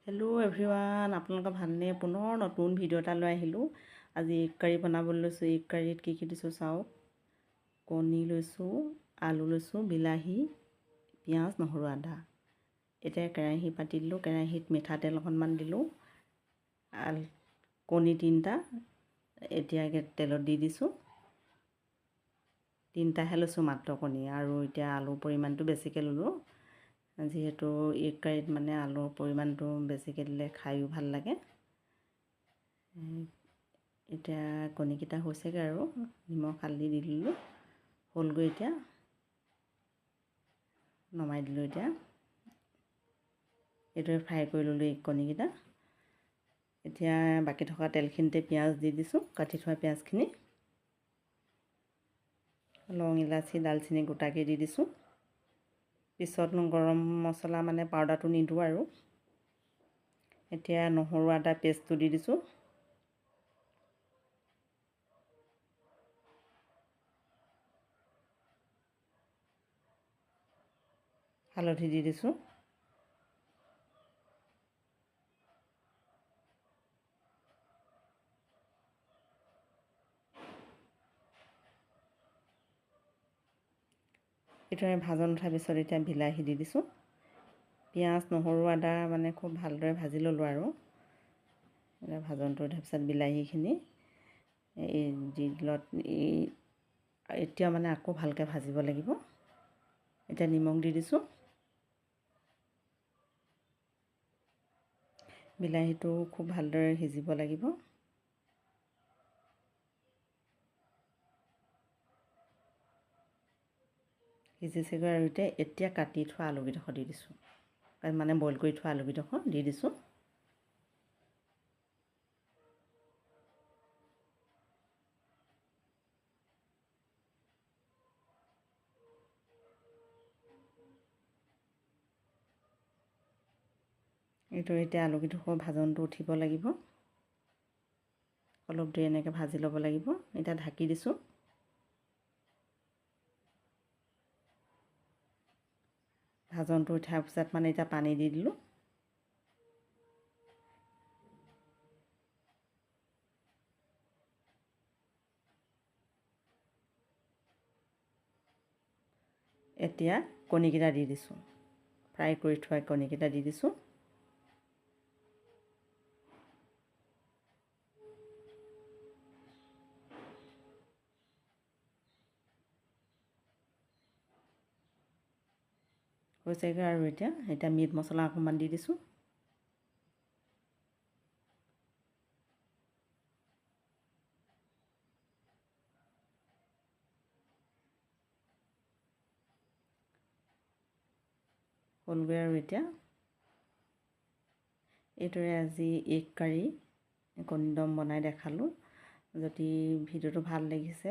Hello' everyone, আপোনালোকৰ ভালনে? পুনৰ নতুন ভিডিঅ' এটা লৈ আহিলোঁ। আজি এগ কাৰী বনাবলৈ লৈছোঁ। এগ কাৰীত কি দিছোঁ চাওক। কণী লৈছোঁ, আলু লৈছোঁ, বিলাহী, পিঁয়াজ, নহৰু, আদা। এতিয়া কেৰাহী পাতি দিলোঁ। কেৰাহীত মিঠাতেল অকণমান দিলোঁ। কণী 3টা এতিয়া তেলত দি দিছোঁ। 3টাহে লৈছোঁ মাত্ৰ কণী, আৰু এতিয়া আলুৰ পৰিমাণটো বেছিকৈ ল'লোঁ। যিহেতু এগ কাৰীত মানে আলুৰ পৰিমাণটো বেছিকৈ দিলে খায়ো ভাল লাগে। এতিয়া কণীকেইটা হৈছেগৈ আৰু নিমখ হালধি দি দিলোঁ। হ'লগৈ এতিয়া, নমাই দিলোঁ। এতিয়া এইটোৱে ফ্ৰাই কৰি ল'লোঁ এগ কণীকেইটা। এতিয়া বাকী থকা তেলখিনিতে পিঁয়াজ দি দিছোঁ, কাটি থোৱা পিঁয়াজখিনি। লং, ইলাচি, ডালচেনি গোটাকৈ দি দিছোঁ। পিছত গৰম মছলা মানে পাউডাৰটো নিদিওঁ আৰু। এতিয়া নহৰু আদা পেষ্টটো দি দিছোঁ। হালধি দি দিছোঁ। এইটোৱে ভাজন উঠাৰ পিছত এতিয়া বিলাহী দি দিছোঁ। পিঁয়াজ, নহৰু, আদা মানে খুব ভালদৰে ভাজি ল'লোঁ আৰু। এতিয়া ভাজনটো উঠাৰ পিছত বিলাহীখিনি দি দিলত এতিয়া মানে আকৌ ভালকৈ ভাজিব লাগিব। এতিয়া নিমখ দি দিছোঁ। বিলাহীটো খুব ভালদৰে সিজিব লাগিব। সিজিছেগৈ আৰু এতিয়া কাটি থোৱা আলুকেইডোখৰ দি দিছোঁ। মানে বইল কৰি থোৱা আলুকেইডোখৰ দি দিছোঁ। এইটো এতিয়া আলুকেইডোখৰ ভাজনটো উঠিব লাগিব। অলপ দেৰি এনেকৈ ভাজি ল'ব লাগিব। এতিয়া ঢাকি দিছোঁ। ভাজনটো উঠাৰ পিছত মানে এতিয়া পানী দি দিলোঁ। এতিয়া কণীকেইটা দি দিছোঁ। ফ্ৰাই কৰি থোৱা কণীকেইটা দি দিছোঁ। হৈছেগৈ আৰু এতিয়া মিট মছলা অকণমান দি দিছোঁ। হ'লগৈ আৰু এতিয়া এইদৰে আজি এগ কাৰী কণী দম বনাই দেখালোঁ। যদি ভিডিঅ'টো ভাল লাগিছে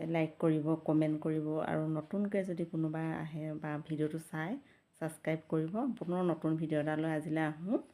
লাইক কৰিব, কমেণ্ট কৰিব, আৰু নতুনকৈ যদি কোনোবা আহে বা ভিডিঅ'টো চাই ছাবস্ক্ৰাইব কৰিব। পুনৰ নতুন ভিডিঅ' এটা লৈ আজিলৈ আহোঁ।